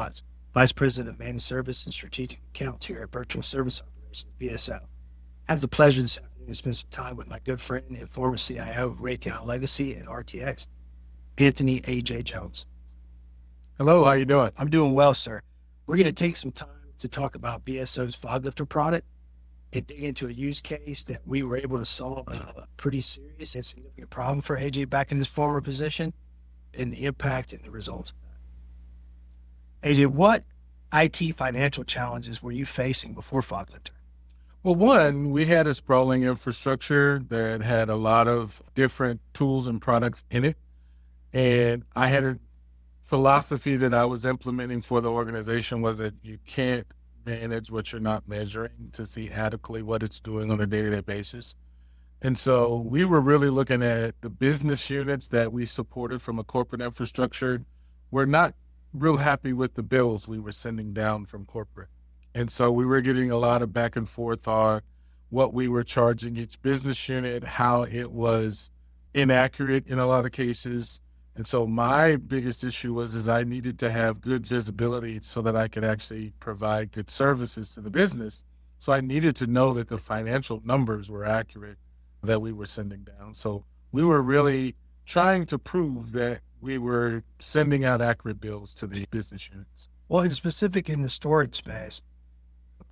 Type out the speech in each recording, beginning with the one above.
Watts, Vice President of Managed Service and Strategic Accounts here at Virtual Service Operations, VSO. I have the pleasure this afternoon to spend some time with my good friend and former CIO of Raytheon Legacy and RTX, Anthony A.J. Jones. Hello, how you doing? I'm doing well, sir. We're going to take some time to talk about BSO's FogLifter product and dig into a use case that we were able to solve a pretty serious and significant problem for AJ back in his former position, and the impact and the results of that. AJ, what IT financial challenges were you facing before FogLifter? Well, one, we had a sprawling infrastructure that had a lot of different tools and products in it. And I had a philosophy that I was implementing for the organization was that you can't manage what you're not measuring to see adequately what it's doing on a day-to-day basis. And so we were really looking at the business units that we supported from a corporate infrastructure. We're not real happy with the bills we were sending down from corporate. And so we were getting a lot of back and forth on what we were charging each business unit, how it was inaccurate in a lot of cases. And so my biggest issue was I needed to have good visibility so that I could actually provide good services to the business. So I needed to know that the financial numbers were accurate that we were sending down. So we were really trying to prove that we were sending out accurate bills to the business units. Well, in specific in the storage space,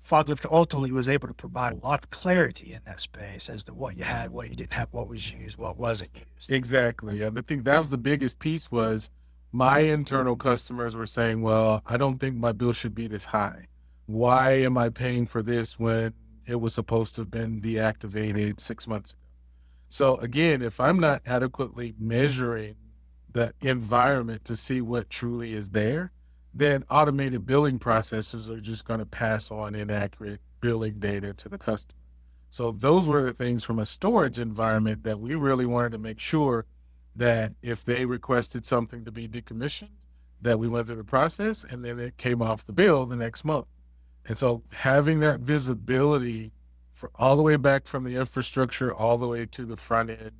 FogLifter ultimately was able to provide a lot of clarity in that space as to what you had, what you didn't have, what was used, what wasn't used. Exactly. And I think that was the biggest piece was my internal customers were saying, well, I don't think my bill should be this high. Why am I paying for this when it was supposed to have been deactivated 6 months ago? So again, if I'm not adequately measuring the environment to see what truly is there, then automated billing processes are just going to pass on inaccurate billing data to the customer. So those were the things from a storage environment that we really wanted to make sure that if they requested something to be decommissioned, that we went through the process and then it came off the bill the next month. And so having that visibility for all the way back from the infrastructure, all the way to the front end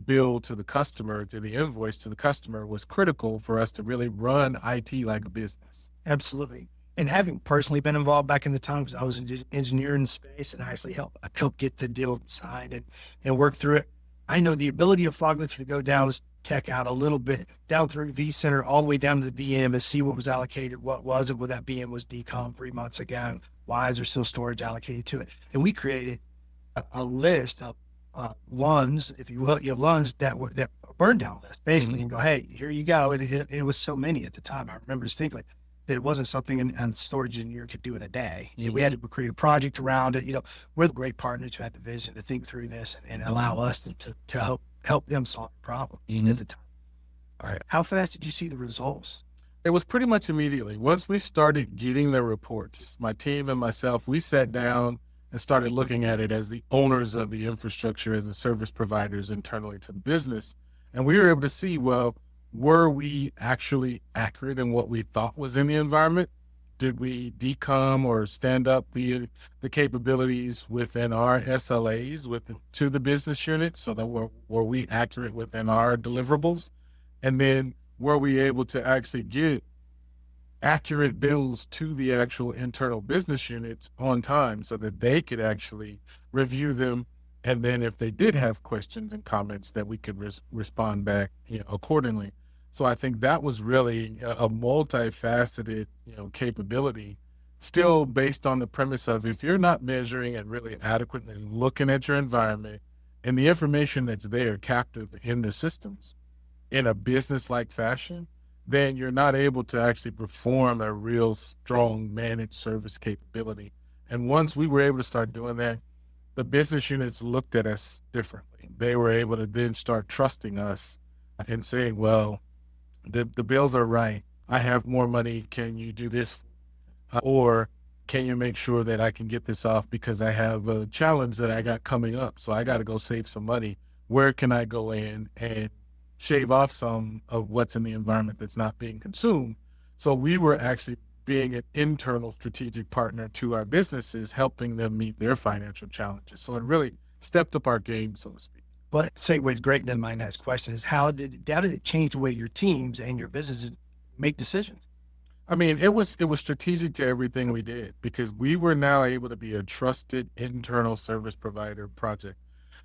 bill to the customer, to the invoice to the customer was critical for us to really run IT like a business. Absolutely. And having personally been involved back in the time, because I was an engineer in space and I actually helped get the deal signed and work through it. I know the ability of FogLifter to go down this tech out a little bit, down through vCenter, all the way down to the VM and see what was allocated, what wasn't, where that VM was decom 3 months ago, why is there still storage allocated to it? And we created a list of LUNs, if you will, LUNs that burn down list, basically, and go, hey, here you go. And it was so many at the time. I remember distinctly that it wasn't something a storage engineer could do in a day. We had to create a project around it. We're the great partners who had the vision to think through this and allow us to help them solve the problem at the time. All right. How fast did you see the results? It was pretty much immediately. Once we started getting the reports, my team and myself, we sat down and started looking at it as the owners of the infrastructure, as the service providers internally to the business. And we were able to see, well, were we actually accurate in what we thought was in the environment? Did we decom or stand up the capabilities within our SLAs to the business units so that were we accurate within our deliverables? And then were we able to actually get accurate bills to the actual internal business units on time so that they could actually review them? And then if they did have questions and comments that we could respond back accordingly. So I think that was really a multifaceted capability, still based on the premise of if you're not measuring and really adequately looking at your environment and the information that's there captive in the systems in a business-like fashion, then you're not able to actually perform a real strong managed service capability. And once we were able to start doing that, the business units looked at us differently. They were able to then start trusting us and saying, well, the bills are right. I have more money. Can you do this? Or can you make sure that I can get this off because I have a challenge that I got coming up. So I got to go save some money. Where can I go in and shave off some of what's in the environment that's not being consumed? So we were actually being an internal strategic partner to our businesses, helping them meet their financial challenges. So it really stepped up our game, so to speak. Well, that segues great into my next question is how did it change the way your teams and your businesses make decisions? I mean, it was strategic to everything we did because we were now able to be a trusted internal service provider project.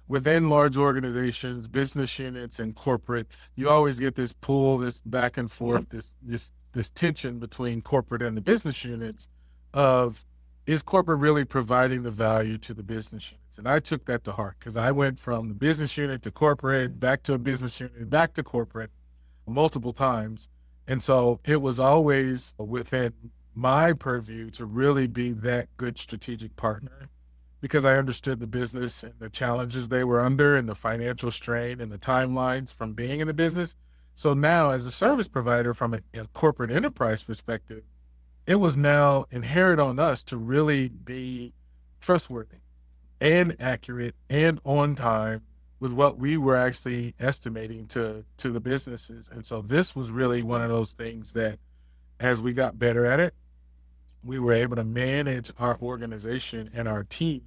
Within large organizations, business units, and corporate, you always get this pull, this back and forth, this tension between corporate and the business units of, is corporate really providing the value to the business units? And I took that to heart because I went from the business unit to corporate, back to a business unit, back to corporate multiple times. And so it was always within my purview to really be that good strategic partner because I understood the business and the challenges they were under and the financial strain and the timelines from being in the business. So now as a service provider from a corporate enterprise perspective, it was now inherent on us to really be trustworthy and accurate and on time with what we were actually estimating to the businesses. And so this was really one of those things that as we got better at it, we were able to manage our organization and our team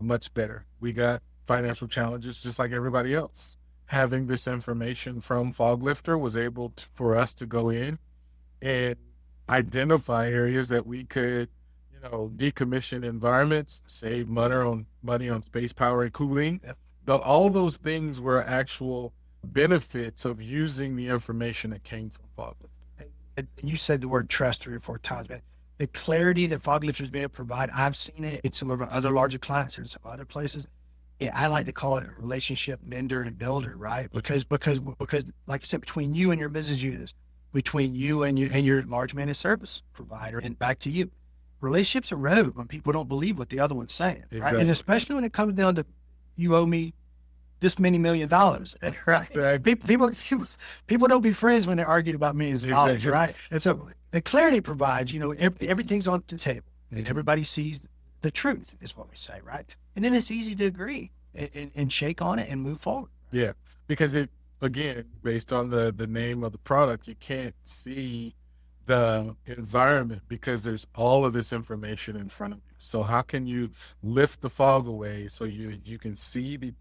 much better. We got financial challenges just like everybody else. Having this information from FogLifter was able for us to go in and identify areas that we could, decommission environments, save money on space, power, and cooling. Yep. All those things were actual benefits of using the information that came from FogLifter. And you said the word trust 3 or 4 times, man. The clarity that FogLifter is being able to provide, I've seen it in some of our other larger clients and some other places. Yeah, I like to call it a relationship mender and builder, right? Because like I said, between you and your business units, between you and your large managed service provider, and back to you, relationships erode when people don't believe what the other one's saying, right? Exactly. And especially when it comes down to, you owe me this many $1 million, right? Exactly. People don't be friends when they're arguing about millions of dollars, Exactly. right? And so the clarity provides, everything's on the table and everybody sees the truth is what we say, right? And then it's easy to agree and shake on it and move forward. Yeah, because again, based on the name of the product, you can't see the environment because there's all of this information in front of you. So how can you lift the fog away so you can see the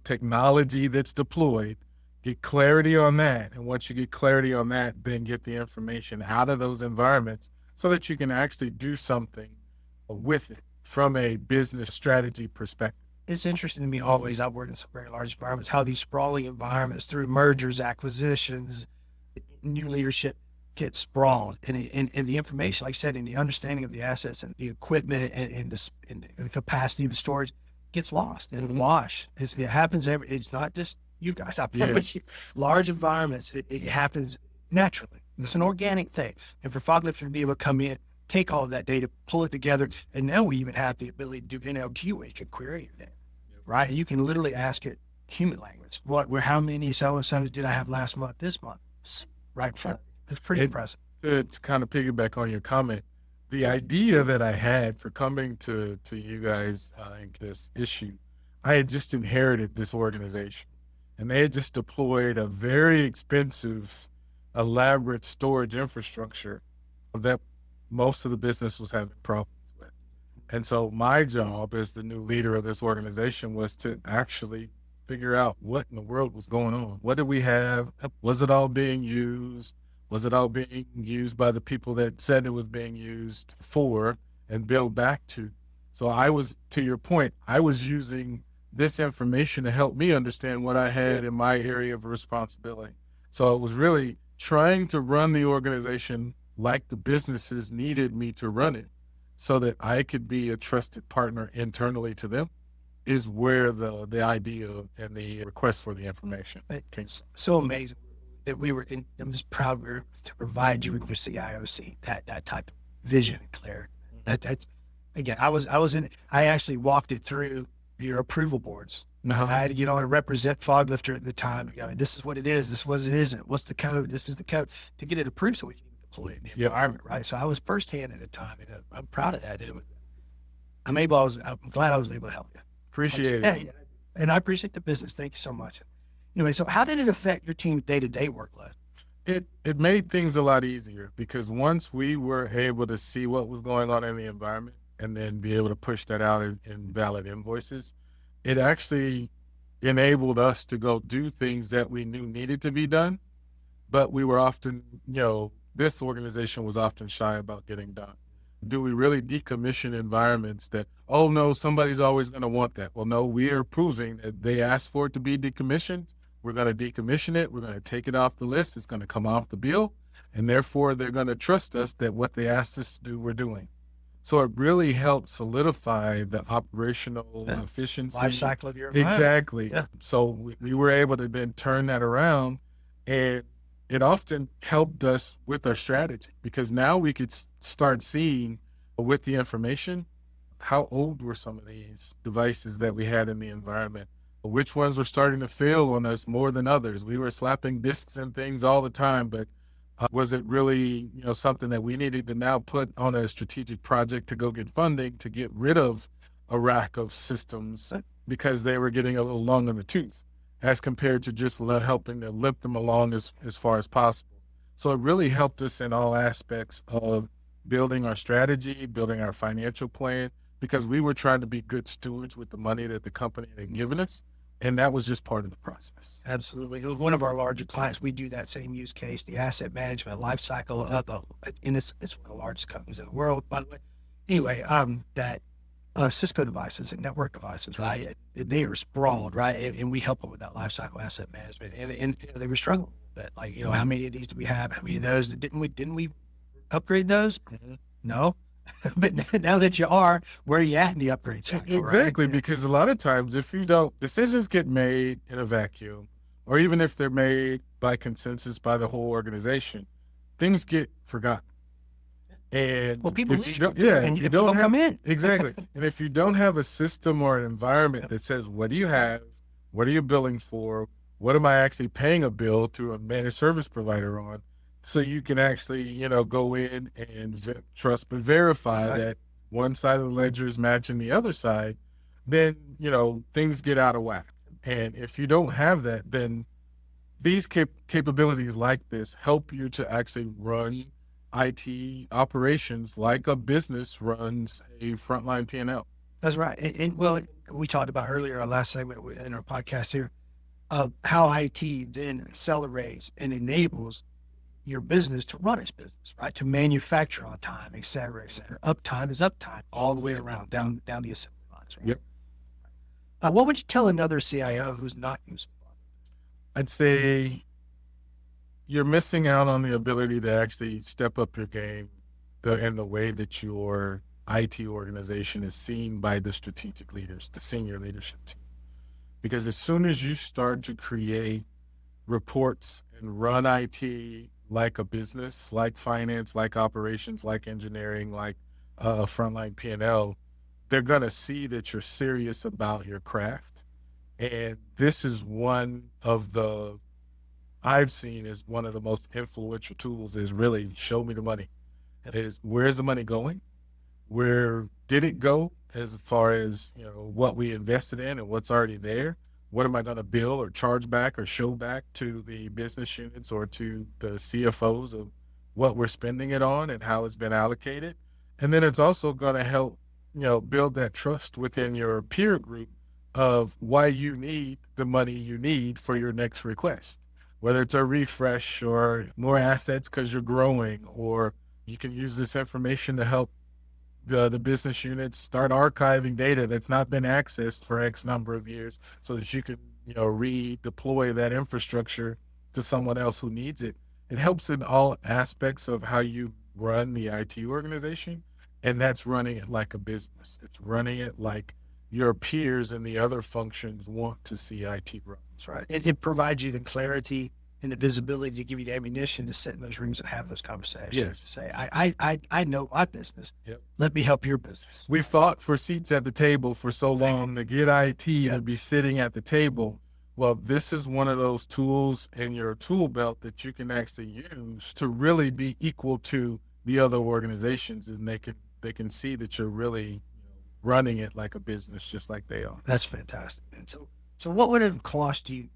technology that's deployed, get clarity on that. And once you get clarity on that, then get the information out of those environments so that you can actually do something with it from a business strategy perspective. It's interesting to me always, I've worked in some very large environments, how these sprawling environments through mergers, acquisitions, new leadership get sprawled. And the information, like I said, and the understanding of the assets and the equipment and the capacity of the storage gets lost and washed. It happens it's not just you guys, I promise you. Large environments, it happens naturally. It's an organic thing. And for FogLifter to be able to come in, take all of that data, pull it together, and now we even have the ability to do NLQ where you can query your data, right? And you can literally ask it human language. How many so-and-sos did I have last month, this month? Right in front of me. It's pretty impressive. To kind of piggyback on your comment, the idea that I had for coming to you guys in this issue, I had just inherited this organization, and they had just deployed a very expensive, elaborate storage infrastructure that most of the business was having problems with. And so my job as the new leader of this organization was to actually figure out what in the world was going on. What did we have? Was it all being used? Was it all being used by the people that said it was being used for and build back to? So I was, to your point, I was using this information to help me understand what I had in my area of responsibility. So it was really trying to run the organization like the businesses needed me to run it so that I could be a trusted partner internally to them is where the idea and the request for the information came. So amazing that I'm just proud to provide you with your CIOC, that type of vision and clarity. That's again, I actually walked it through your approval boards. I had to get on and represent FogLifter at the time. This is what it is. This is what it isn't. What's the code? This is the code to get it approved so we can deploy it in the environment, right? So I was firsthand at the time, and I'm proud of that. I'm glad I was able to help you. Appreciate it. Yeah. And I appreciate the business. Thank you so much. Anyway, so how did it affect your team's day-to-day workload? It made things a lot easier because once we were able to see what was going on in the environment and then be able to push that out in valid invoices, it actually enabled us to go do things that we knew needed to be done, but we were often, this organization was often shy about getting done. Do we really decommission environments that, oh no, somebody's always going to want that? Well, no, we are proving that they asked for it to be decommissioned. We're going to decommission it. We're going to take it off the list. It's going to come off the bill. And therefore, they're going to trust us that what they asked us to do, we're doing. So it really helped solidify the operational efficiency. Life cycle of your environment. Exactly. Yeah. So we were able to then turn that around, and it often helped us with our strategy, because now we could start seeing with the information, how old were some of these devices that we had in the environment, which ones were starting to fail on us more than others. We were slapping disks and things all the time, but was it really, something that we needed to now put on a strategic project to go get funding to get rid of a rack of systems because they were getting a little long in the tooth, as compared to just helping to limp them along as far as possible. So it really helped us in all aspects of building our strategy, building our financial plan, because we were trying to be good stewards with the money that the company had given us. And that was just part of the process. Absolutely. One of our larger clients, we do that same use case, the asset management life cycle and it's one of the largest companies in the world, by the way. Anyway, that Cisco devices and network devices, right? They are sprawled, right? And we help them with that life cycle asset management. And they were struggling with that. Like, how many of these do we have? How many of those? Didn't we upgrade those? Mm-hmm. No. But now that you are, where are you at in the upgrade cycle? Exactly, right? Because a lot of times if you don't, decisions get made in a vacuum, or even if they're made by consensus by the whole organization, things get forgotten. And people if you don't, and you don't come in. Exactly. And if you don't have a system or an environment that says, what do you have? What are you billing for? What am I actually paying a bill to a managed service provider on? So you can actually, go in and trust but verify that one side of the ledger is matching the other side, then, things get out of whack. And if you don't have that, then these capabilities like this help you to actually run IT operations like a business runs a frontline P&L. That's right. And we talked about earlier, our last segment in our podcast here, of how IT then accelerates and enables your business to run its business, right? To manufacture on time, et cetera, et cetera. Uptime is uptime all the way around, down the assembly lines, right? Yep. What would you tell another CIO who's not using FogLifter? I'd say you're missing out on the ability to actually step up your game in the way that your IT organization is seen by the strategic leaders, the senior leadership team. Because as soon as you start to create reports and run IT like a business, like finance, like operations, like engineering, like frontline P&L, they're going to see that you're serious about your craft. And this is I've seen as one of the most influential tools is really show me the money. Is where's the money going? Where did it go as far as, what we invested in and what's already there? What am I going to bill or charge back or show back to the business units or to the CFOs of what we're spending it on and how it's been allocated? And then it's also going to help, build that trust within your peer group of why you need the money you need for your next request, whether it's a refresh or more assets because you're growing, or you can use this information to help the business units start archiving data that's not been accessed for X number of years so that you can, redeploy that infrastructure to someone else who needs it. It helps in all aspects of how you run the IT organization, and that's running it like a business. It's running it like your peers and the other functions want to see IT run. That's right. It provides you the clarity and the visibility to give you the ammunition to sit in those rooms and have those conversations. Yes. To say, I know my business. Yep. Let me help your business. We fought for seats at the table for so long to get IT to be sitting at the table. Well, this is one of those tools in your tool belt that you can actually use to really be equal to the other organizations, and they can see that you're really running it like a business, just like they are. That's fantastic. And so what would it have cost you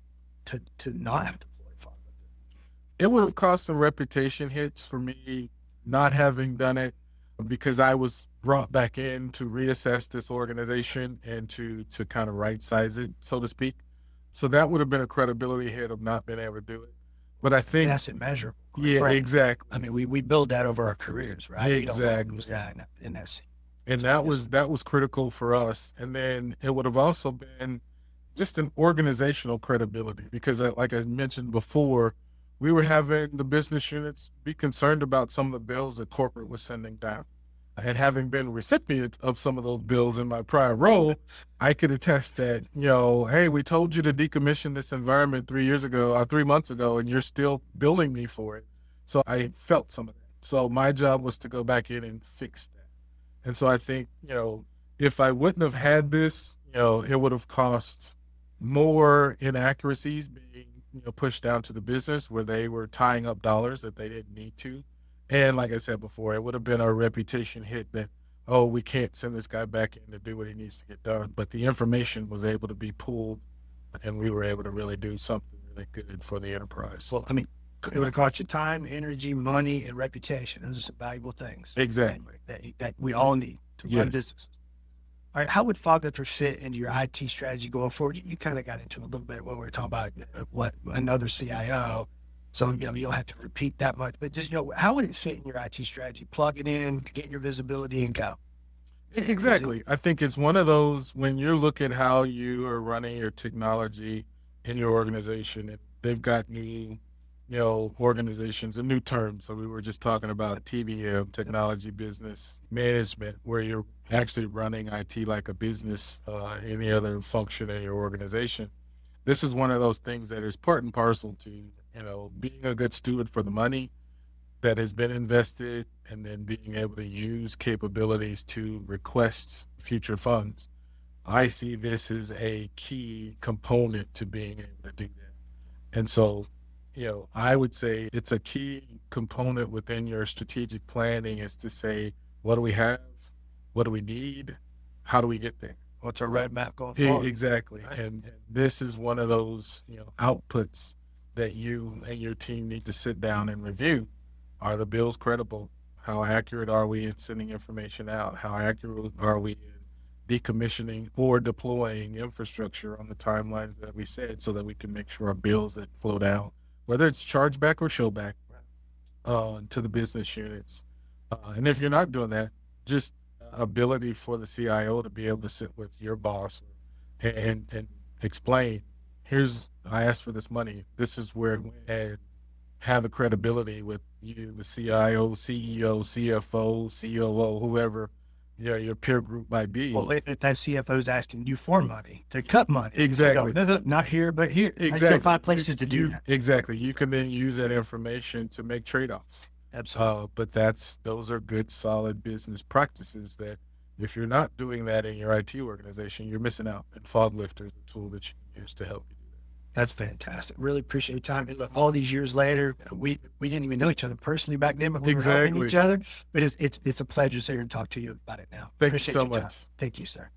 to not have deployed FogLifter? It would have caused some reputation hits for me not having done it, because I was brought back in to reassess this organization and to kind of right size it, so to speak. So that would have been a credibility hit of not being able to do it. But I think, asset measure. yeah, Correct. exactly. I mean, we build that over our careers, right? Exactly. In that scene. And that was critical for us. And then it would have also been just an organizational credibility because, like I mentioned before, we were having the business units be concerned about some of the bills that corporate was sending down. And having been recipient of some of those bills in my prior role, I could attest that, hey, we told you to decommission this environment 3 months ago, and you're still billing me for it. So I felt some of that. So my job was to go back in and fix that. And so I think, if I wouldn't have had this, it would have cost more inaccuracies being, pushed down to the business where they were tying up dollars that they didn't need to. And like I said before, it would have been a reputation hit that, oh, we can't send this guy back in to do what he needs to get done. But the information was able to be pulled and we were able to really do something really good for the enterprise. Well, I mean, it would have cost you time, energy, money, and reputation. Those are some valuable things. Exactly. That we all need to run Yes. business. All right, how would FogLifter fit into your IT strategy going forward? You kind of got into a little bit when we were talking about what another CIO. So, you don't have to repeat that much, but just, how would it fit in your IT strategy? Plug it in, get your visibility and go. Exactly. I think it's one of those when you look at how you are running your technology in your organization, and they've got new, organizations and new terms. So we were just talking about TBM, technology business management, where you're actually running IT like a business, any other function in your organization. This is one of those things that is part and parcel to, being a good steward for the money that has been invested and then being able to use capabilities to request future funds. I see this as a key component to being able to do that. And so, I would say it's a key component within your strategic planning is to say, what do we have? What do we need? How do we get there? What's our roadmap going forward? Exactly. Right. And this is one of those, outputs that you and your team need to sit down and review. Are the bills credible? How accurate are we in sending information out? How accurate are we in decommissioning or deploying infrastructure on the timelines that we said so that we can make sure our bills that flow down, whether it's chargeback or showback, to the business units. And if you're not doing that, just ability for the CIO to be able to sit with your boss and explain, I asked for this money. This is where it went, and have the credibility with you, the CIO, CEO, CFO, COO, whoever your peer group might be. Well, if that CFO is asking you for money, to cut money. Exactly. No, not here, but here. Exactly. I can find places to do that. Exactly. You can then use that information to make trade-offs. Absolutely. But those are good, solid business practices that if you're not doing that in your IT organization, you're missing out. And FogLifter is a tool that you can use to help you do that. That's fantastic. Really appreciate your time. And look, all these years later, we didn't even know each other personally back then, but we were helping each other. But it's a pleasure to sit here and talk to you about it now. Thank you Appreciate so your time. much. Thank you, sir.